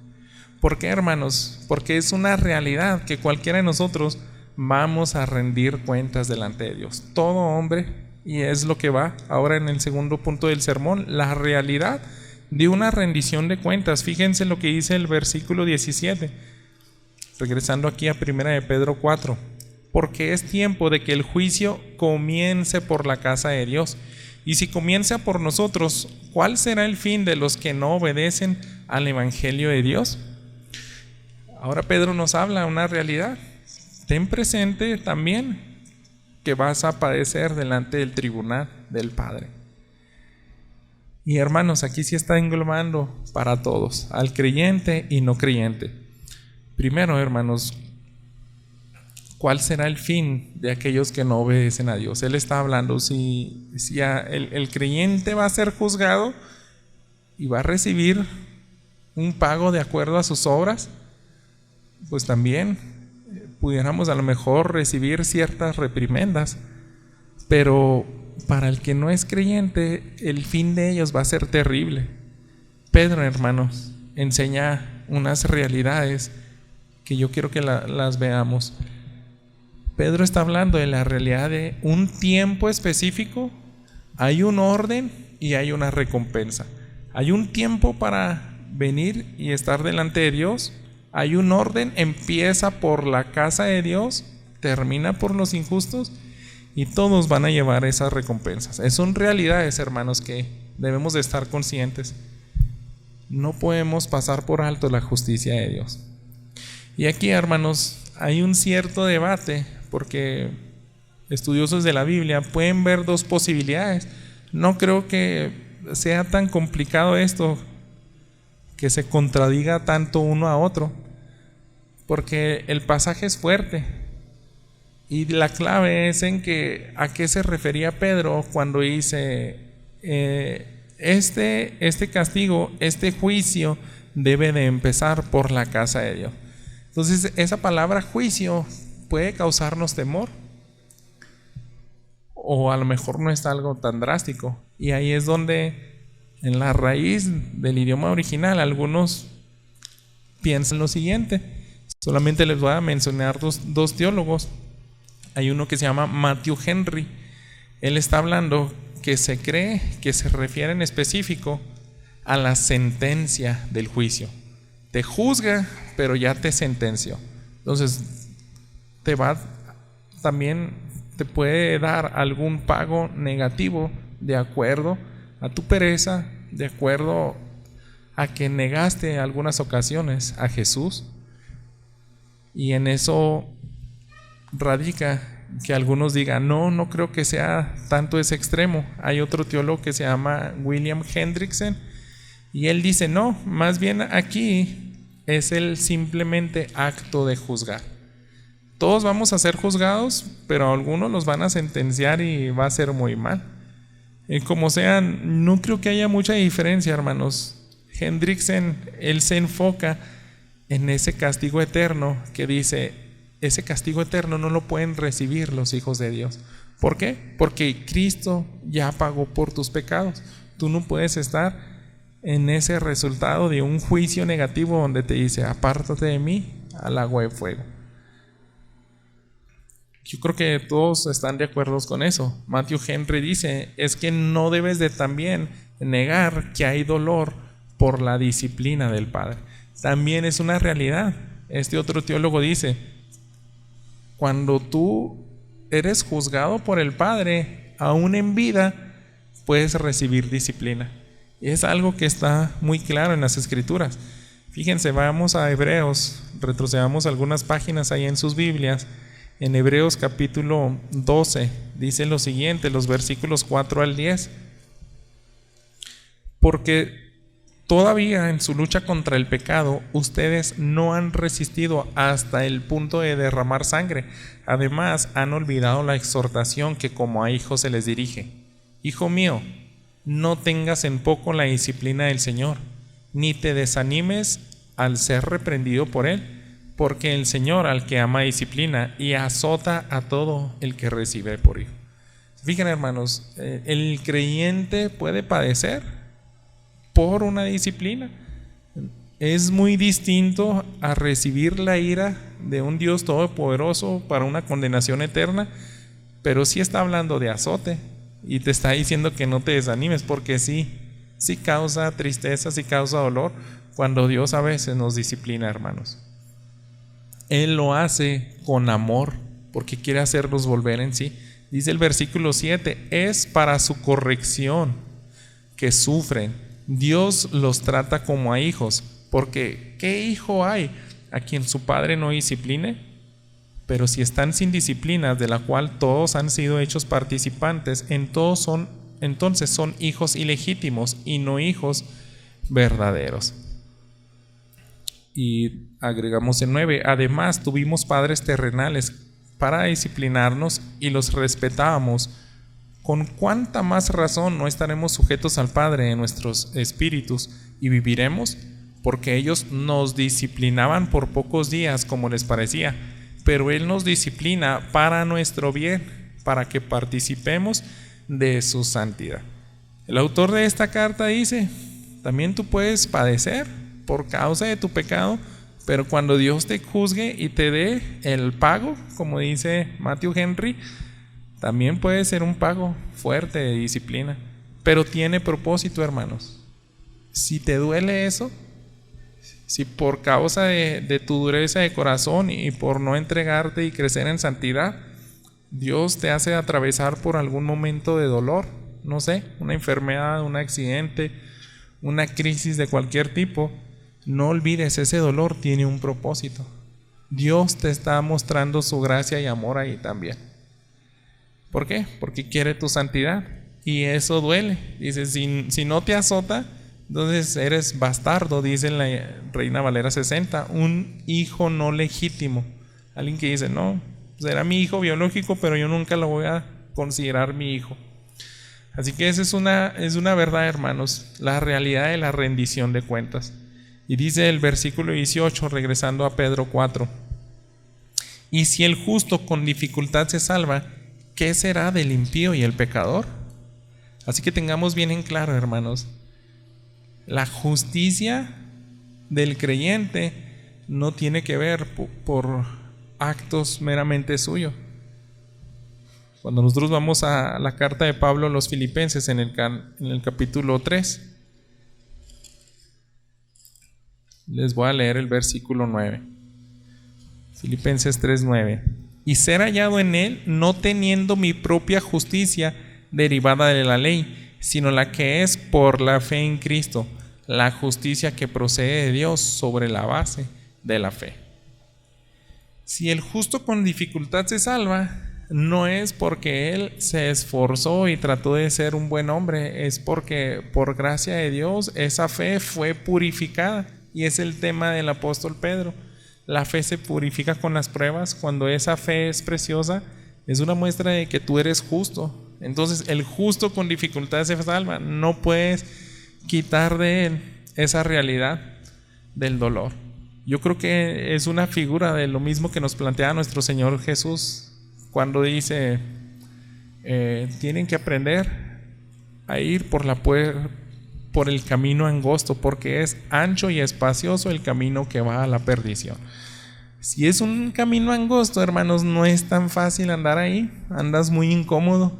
¿Por qué, hermanos? Porque es una realidad que cualquiera de nosotros vamos a rendir cuentas delante de Dios. Todo hombre, y es lo que va ahora en el segundo punto del sermón, la realidad de una rendición de cuentas. Fíjense lo que dice el versículo 17, regresando aquí a 1 de Pedro 4: porque es tiempo de que el juicio comience por la casa de Dios. Y si comienza por nosotros, ¿cuál será el fin de los que no obedecen al evangelio de Dios? Ahora Pedro nos habla de una realidad. Ten presente también que vas a padecer delante del tribunal del Padre. Y hermanos, aquí sí está englobando para todos, al creyente y no creyente. Primero, hermanos, ¿cuál será el fin de aquellos que no obedecen a Dios? Él está hablando si el creyente va a ser juzgado y va a recibir un pago de acuerdo a sus obras, pues también pudiéramos a lo mejor recibir ciertas reprimendas. Pero para el que no es creyente, el fin de ellos va a ser terrible. Pedro, hermanos, enseña unas realidades que yo quiero que las veamos. Pedro está hablando de la realidad de un tiempo específico. Hay un orden y hay una recompensa. Hay un tiempo para venir y estar delante de Dios. Hay un orden, empieza por la casa de Dios, termina por los injustos, y todos van a llevar esas recompensas. Son realidades, hermanos, que debemos de estar conscientes. No podemos pasar por alto la justicia de Dios. Y aquí, hermanos, hay un cierto debate, porque estudiosos de la Biblia pueden ver dos posibilidades. No creo que sea tan complicado esto, que se contradiga tanto uno a otro, porque el pasaje es fuerte. Y la clave es en que a qué se refería Pedro cuando dice este castigo, este juicio debe de empezar por la casa de Dios. Entonces esa palabra juicio puede causarnos temor, o a lo mejor no es algo tan drástico, y ahí es donde en la raíz del idioma original algunos piensan lo siguiente. Solamente les voy a mencionar dos teólogos. Hay uno que se llama Matthew Henry. Él está hablando que se cree que se refiere en específico a la sentencia del juicio. Te juzga, pero ya te sentenció. Entonces, también te puede dar algún pago negativo de acuerdo a tu pereza, de acuerdo a que negaste algunas ocasiones a Jesús. Y en eso radica que algunos digan, no creo que sea tanto ese extremo. Hay otro teólogo que se llama William Hendrickson, y él dice, no, más bien aquí es el simplemente acto de juzgar. Todos vamos a ser juzgados, pero algunos los van a sentenciar y va a ser muy mal. Como sea, no creo que haya mucha diferencia, hermanos. Hendrickson, él se enfoca en ese castigo eterno que dice, ese castigo eterno no lo pueden recibir los hijos de Dios. ¿Por qué? Porque Cristo ya pagó por tus pecados. Tú no puedes estar en ese resultado de un juicio negativo donde te dice, apártate de mí al agua de fuego. Yo creo que todos están de acuerdo con eso. Matthew Henry dice, es que no debes de también negar que hay dolor por la disciplina del Padre. También es una realidad. Este otro teólogo dice, cuando tú eres juzgado por el Padre, aún en vida, puedes recibir disciplina. Y es algo que está muy claro en las Escrituras. Fíjense, vamos a Hebreos, retrocedamos algunas páginas ahí en sus Biblias. En Hebreos capítulo 12 dice lo siguiente, los versículos 4 al 10. Porque todavía en su lucha contra el pecado, ustedes no han resistido hasta el punto de derramar sangre. Además, han olvidado la exhortación que como a hijos se les dirige. Hijo mío, no tengas en poco la disciplina del Señor, ni te desanimes al ser reprendido por Él, porque el Señor al que ama disciplina y azota a todo el que recibe por hijo. Fíjense, hermanos, el creyente puede padecer por una disciplina. Es muy distinto a recibir la ira de un Dios todopoderoso para una condenación eterna, pero sí está hablando de azote y te está diciendo que no te desanimes, porque sí causa tristeza, sí causa dolor cuando Dios a veces nos disciplina, hermanos. Él lo hace con amor porque quiere hacerlos volver en sí. Dice el versículo 7, es para su corrección que sufren. Dios los trata como a hijos, porque ¿qué hijo hay a quien su padre no discipline? Pero si están sin disciplina, de la cual todos han sido hechos participantes, entonces son hijos ilegítimos y no hijos verdaderos. Y agregamos en 9, además tuvimos padres terrenales para disciplinarnos y los respetábamos. ¿Con cuánta más razón no estaremos sujetos al Padre en nuestros espíritus y viviremos? porque ellos nos disciplinaban por pocos días como les parecía, pero Él nos disciplina para nuestro bien, para que participemos de su santidad. El autor de esta carta dice: también tú puedes padecer por causa de tu pecado, pero cuando Dios te juzgue y te dé el pago, como dice Matthew Henry, también puede ser un pago fuerte de disciplina, pero tiene propósito, hermanos. Si te duele eso, si por causa de tu dureza de corazón y por no entregarte y crecer en santidad, Dios te hace atravesar por algún momento de dolor, no sé, una enfermedad, un accidente, una crisis de cualquier tipo, no olvides, ese dolor tiene un propósito. Dios te está mostrando su gracia y amor ahí también. ¿Por qué? Porque quiere tu santidad y eso duele. Dice, si no te azota, entonces eres bastardo, dice en la Reina Valera 60, un hijo no legítimo. Alguien que dice, no, será mi hijo biológico, pero yo nunca lo voy a considerar mi hijo. Así que esa es una verdad, hermanos, la realidad de la rendición de cuentas. Y dice el versículo 18, regresando a Pedro 4, y si el justo con dificultad se salva, ¿qué será del impío y el pecador? Así que tengamos bien en claro, hermanos, la justicia del creyente no tiene que ver por actos meramente suyos. Cuando nosotros vamos a la carta de Pablo a los Filipenses en el capítulo 3, les voy a leer el versículo 9. Filipenses 3:9. Y ser hallado en él, no teniendo mi propia justicia derivada de la ley, sino la que es por la fe en Cristo, la justicia que procede de Dios sobre la base de la fe. Si el justo con dificultad se salva, no es porque él se esforzó y trató de ser un buen hombre, es porque por gracia de Dios esa fe fue purificada. Y es el tema del apóstol Pedro. La fe se purifica con las pruebas. Cuando esa fe es preciosa, es una muestra de que tú eres justo. Entonces el justo con dificultad se salva. No puedes quitar de él esa realidad del dolor. Yo creo que es una figura de lo mismo que nos plantea nuestro Señor Jesús cuando dice, tienen que aprender a ir por el camino angosto, porque es ancho y espacioso el camino que va a la perdición. Si es un camino angosto, hermanos, no es tan fácil andar ahí, andas muy incómodo,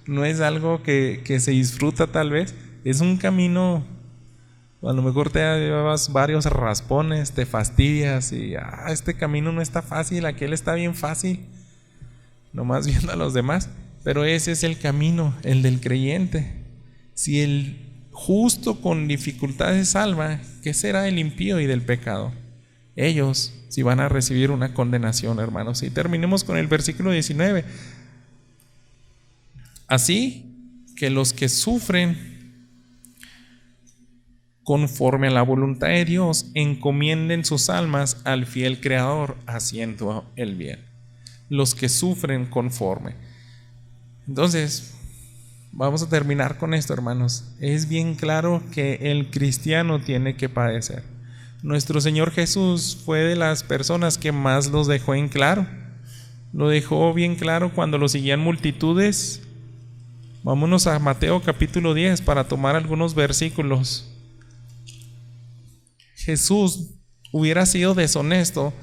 no es algo que se disfruta tal vez, es un camino, a lo mejor te llevas varios raspones, te fastidias y este camino no está fácil, aquel está bien fácil, nomás viendo a los demás, pero ese es el camino, el del creyente. Si el justo con dificultad se salva, ¿qué será del impío y del pecado? Ellos sí van a recibir una condenación, hermanos. Y terminemos con el versículo 19. Así que los que sufren conforme a la voluntad de Dios, encomienden sus almas al fiel Creador, haciendo el bien. Los que sufren conforme. Entonces, vamos a terminar con esto, hermanos. Es bien claro que el cristiano tiene que padecer. Nuestro Señor Jesús fue de las personas que más los dejó en claro. Lo dejó bien claro cuando lo seguían multitudes. Vámonos a Mateo capítulo 10 para tomar algunos versículos. Jesús hubiera sido deshonesto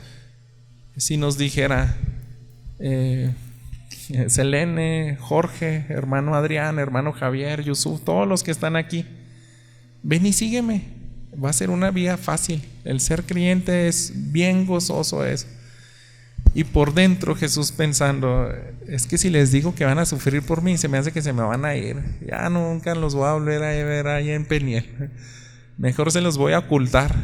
si nos dijera, Selene, Jorge, hermano Adrián, hermano Javier, Yusuf, todos los que están aquí, ven y sígueme, va a ser una vía fácil. El ser creyente es bien gozoso eso. Y por dentro Jesús pensando, es que si les digo que van a sufrir por mí, se me hace que se me van a ir, ya nunca los voy a volver a ver ahí en Peniel, mejor se los voy a ocultar.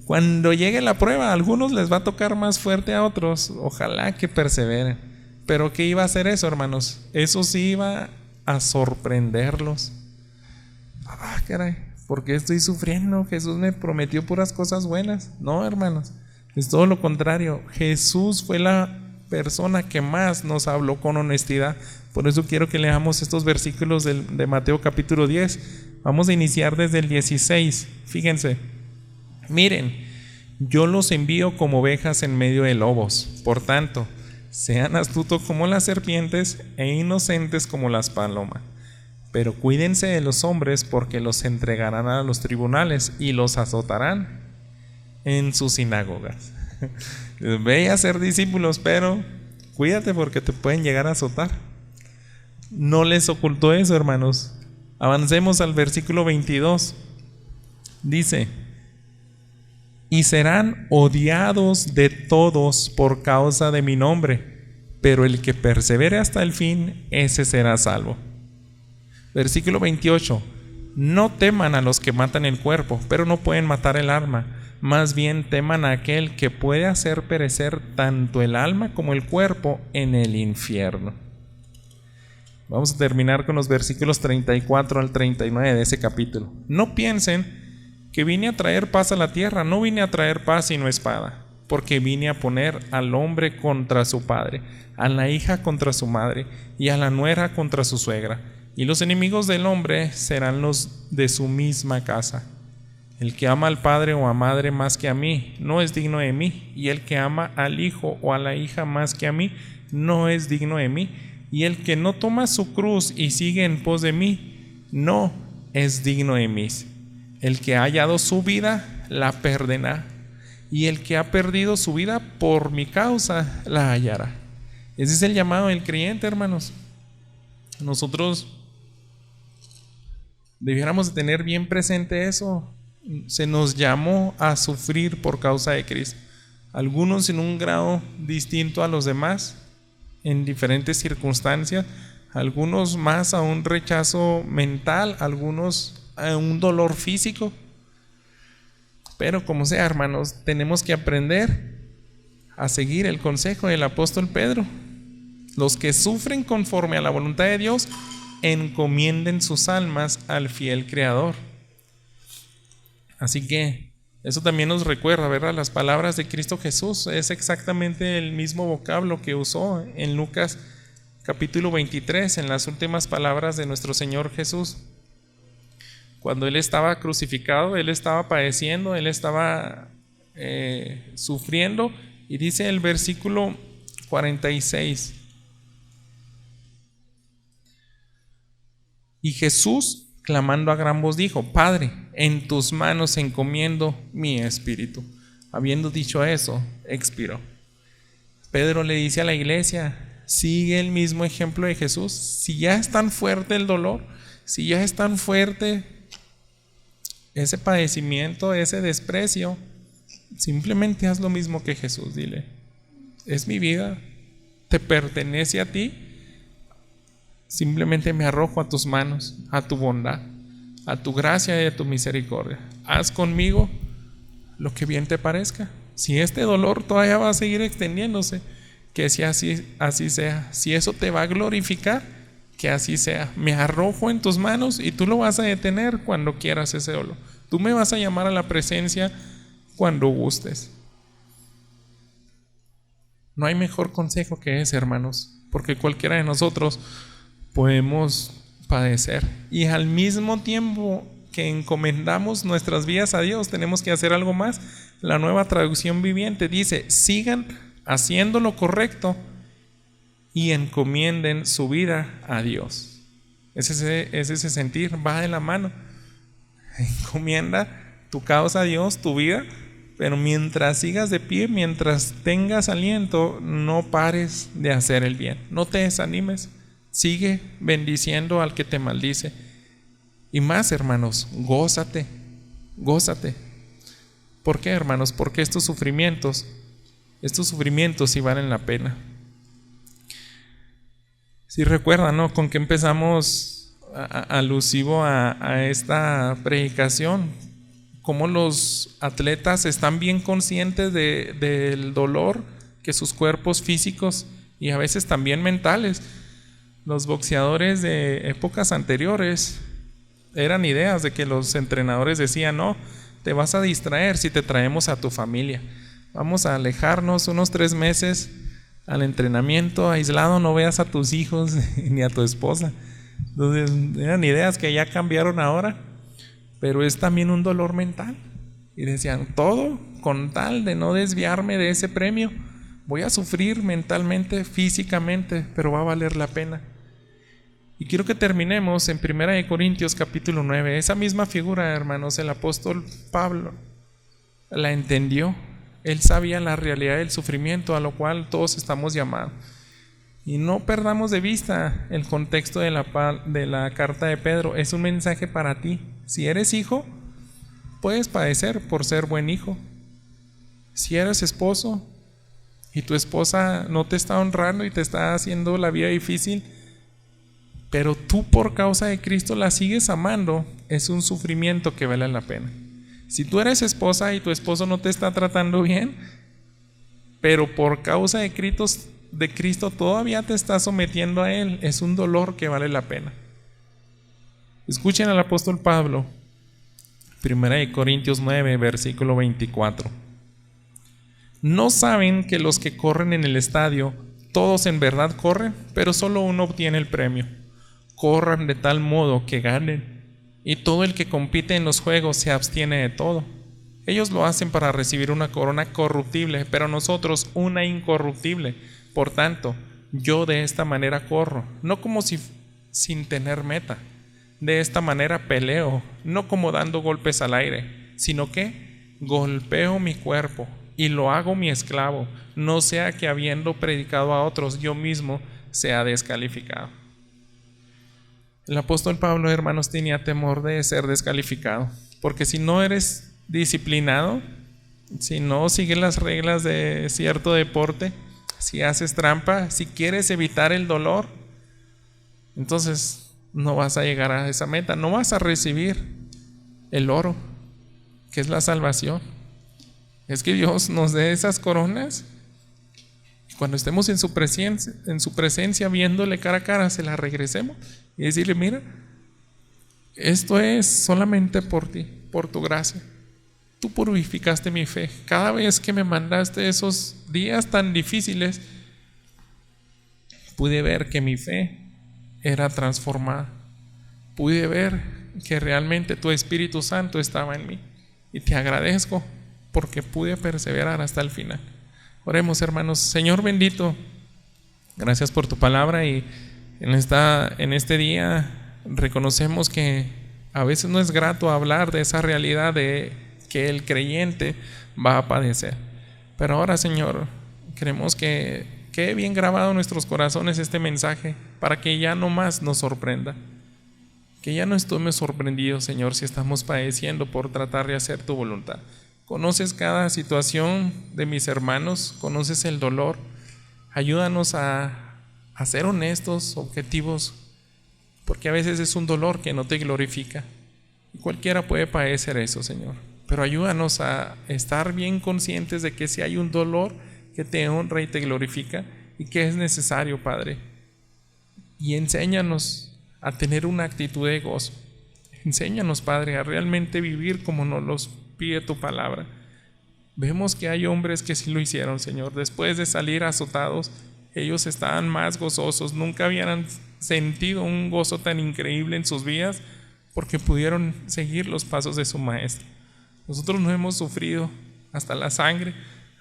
Cuando llegue la prueba, a algunos les va a tocar más fuerte, a otros ojalá que perseveren. Pero ¿qué iba a hacer eso, hermanos? Eso sí iba a sorprenderlos. Caray, ¿por qué estoy sufriendo? Jesús me prometió puras cosas buenas. No, hermanos, es todo lo contrario. Jesús fue la persona que más nos habló con honestidad. Por eso quiero que leamos estos versículos de Mateo capítulo 10. Vamos a iniciar desde el 16. Fíjense, Miren, yo los envío como ovejas en medio de lobos. Por tanto, sean astutos como las serpientes e inocentes como las palomas. Pero cuídense de los hombres, porque los entregarán a los tribunales y los azotarán en sus sinagogas. Ve a ser discípulos, pero cuídate porque te pueden llegar a azotar. No les ocultó eso, hermanos. Avancemos al versículo 22. Dice: y serán odiados de todos por causa de mi nombre, pero el que persevere hasta el fin, ese será salvo. Versículo 28. No teman a los que matan el cuerpo, pero no pueden matar el alma. Más bien teman a aquel que puede hacer perecer tanto el alma como el cuerpo en el infierno. Vamos a terminar con los versículos 34 al 39 de ese capítulo. No piensen que vine a traer paz a la tierra. No vine a traer paz sino espada, porque vine a poner al hombre contra su padre, a la hija contra su madre, y a la nuera contra su suegra. Y los enemigos del hombre serán los de su misma casa. El que ama al padre o a madre más que a mí, no es digno de mí. Y el que ama al hijo o a la hija más que a mí, no es digno de mí. Y el que no toma su cruz y sigue en pos de mí, no es digno de mí. El que ha hallado su vida, la perderá. Y el que ha perdido su vida por mi causa, la hallará. Ese es el llamado del creyente, hermanos. Nosotros debiéramos tener bien presente eso. Se nos llamó a sufrir por causa de Cristo. Algunos en un grado distinto a los demás, en diferentes circunstancias. Algunos más a un rechazo mental, algunos a un dolor físico. Pero como sea, hermanos, tenemos que aprender a seguir el consejo del apóstol Pedro. Los que sufren conforme a la voluntad de Dios, encomienden sus almas al fiel Creador. Así que eso también nos recuerda, ¿verdad? Las palabras de Cristo Jesús es exactamente el mismo vocablo que usó en Lucas capítulo 23, en las últimas palabras de nuestro Señor Jesús. Cuando Él estaba crucificado, Él estaba padeciendo, Él estaba sufriendo, y dice el versículo 46: y Jesús, clamando a gran voz, dijo: Padre, en tus manos encomiendo mi espíritu. Habiendo dicho eso, expiró. Pedro le dice a la iglesia: sigue el mismo ejemplo de Jesús. Si ya es tan fuerte el dolor, si ya es tan fuerte ese padecimiento, ese desprecio, simplemente haz lo mismo que Jesús. Dile: es mi vida, te pertenece a ti. Simplemente me arrojo a tus manos, a tu bondad, a tu gracia y a tu misericordia. Haz conmigo lo que bien te parezca. Si este dolor todavía va a seguir extendiéndose, que si así sea. Si eso te va a glorificar, que así sea. Me arrojo en tus manos y tú lo vas a detener cuando quieras ese dolor. Tú me vas a llamar a la presencia cuando gustes. No hay mejor consejo que ese, hermanos, porque cualquiera de nosotros podemos padecer, y al mismo tiempo que encomendamos nuestras vidas a Dios, tenemos que hacer algo más. La Nueva Traducción Viviente dice: sigan haciendo lo correcto y encomienden su vida a Dios. Es ese sentir, va de la mano. Encomienda tu causa a Dios, tu vida, pero mientras sigas de pie, mientras tengas aliento, no pares de hacer el bien, no te desanimes. Sigue bendiciendo al que te maldice. Y más, hermanos, gózate, gózate. ¿Por qué, hermanos? Porque estos sufrimientos sí valen la pena. Si recuerdan, ¿no?, con que empezamos alusivo a esta predicación, cómo los atletas están bien conscientes del dolor que sus cuerpos físicos y a veces también mentales. Los boxeadores de épocas anteriores eran ideas de que los entrenadores decían: no, te vas a distraer si te traemos a tu familia. Vamos a alejarnos unos 3 meses al entrenamiento aislado, no veas a tus hijos ni a tu esposa. Entonces eran ideas que ya cambiaron ahora, pero es también un dolor mental. Y decían, todo con tal de no desviarme de ese premio. Voy a sufrir mentalmente, físicamente, pero va a valer la pena. Y quiero que terminemos en 1 Corintios capítulo 9. Esa misma figura, hermanos, el apóstol Pablo la entendió. Él sabía la realidad del sufrimiento a lo cual todos estamos llamados. Y no perdamos de vista el contexto de la carta de Pedro. Es un mensaje para ti. Si eres hijo, puedes padecer por ser buen hijo. Si eres esposo y tu esposa no te está honrando y te está haciendo la vida difícil, pero tú por causa de Cristo la sigues amando, es un sufrimiento que vale la pena. Si tú eres esposa y tu esposo no te está tratando bien, pero por causa de Cristo todavía te estás sometiendo a él, es un dolor que vale la pena. Escuchen al apóstol Pablo, 1 Corintios 9, versículo 24. ¿No saben que los que corren en el estadio, todos en verdad corren, pero solo uno obtiene el premio? Corran de tal modo que ganen, y todo el que compite en los juegos se abstiene de todo. Ellos lo hacen para recibir una corona corruptible, pero nosotros una incorruptible. Por tanto, yo de esta manera corro, no como si sin tener meta. De esta manera peleo, no como dando golpes al aire, sino que golpeo mi cuerpo y lo hago mi esclavo, no sea que habiendo predicado a otros, yo mismo sea descalificado. El apóstol Pablo, hermanos, tenía temor de ser descalificado, porque si no eres disciplinado, si no sigues las reglas de cierto deporte, si haces trampa, si quieres evitar el dolor, entonces no vas a llegar a esa meta, no vas a recibir el oro, que es la salvación. Es que Dios nos dé esas coronas y cuando estemos en su presencia viéndole cara a cara, se las regresemos y decirle, mira, esto es solamente por ti, por tu gracia. Tú purificaste mi fe. Cada vez que me mandaste esos días tan difíciles, pude ver que mi fe era transformada. Pude ver que realmente tu Espíritu Santo estaba en mí. Y te agradezco porque pude perseverar hasta el final. Oremos, hermanos. Señor bendito, gracias por tu palabra y en este día reconocemos que a veces no es grato hablar de esa realidad de que el creyente va a padecer. Pero ahora, Señor, queremos que quede bien grabado en nuestros corazones este mensaje para que ya no más nos sorprenda. Que ya no estemos sorprendidos, Señor, si estamos padeciendo por tratar de hacer tu voluntad. Conoces cada situación de mis hermanos, conoces el dolor. Ayúdanos a ser honestos, objetivos, porque a veces es un dolor que no te glorifica. Y cualquiera puede padecer eso, Señor. Pero ayúdanos a estar bien conscientes de que si hay un dolor que te honra y te glorifica y que es necesario, Padre. Y enséñanos a tener una actitud de gozo. Enséñanos, Padre, a realmente vivir como nos los pide tu palabra. Vemos que hay hombres que sí lo hicieron, Señor. Después de salir azotados, ellos estaban más gozosos. Nunca habían sentido un gozo tan increíble en sus vidas porque pudieron seguir los pasos de su maestro. Nosotros no hemos sufrido hasta la sangre,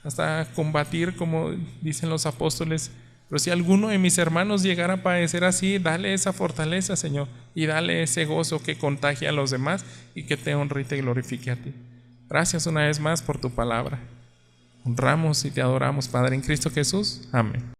hasta combatir, como dicen los apóstoles. Pero si alguno de mis hermanos llegara a padecer así, dale esa fortaleza, Señor, y dale ese gozo que contagie a los demás y que te honre y te glorifique a ti. Gracias una vez más por tu palabra. Honramos y te adoramos, Padre, en Cristo Jesús. Amén.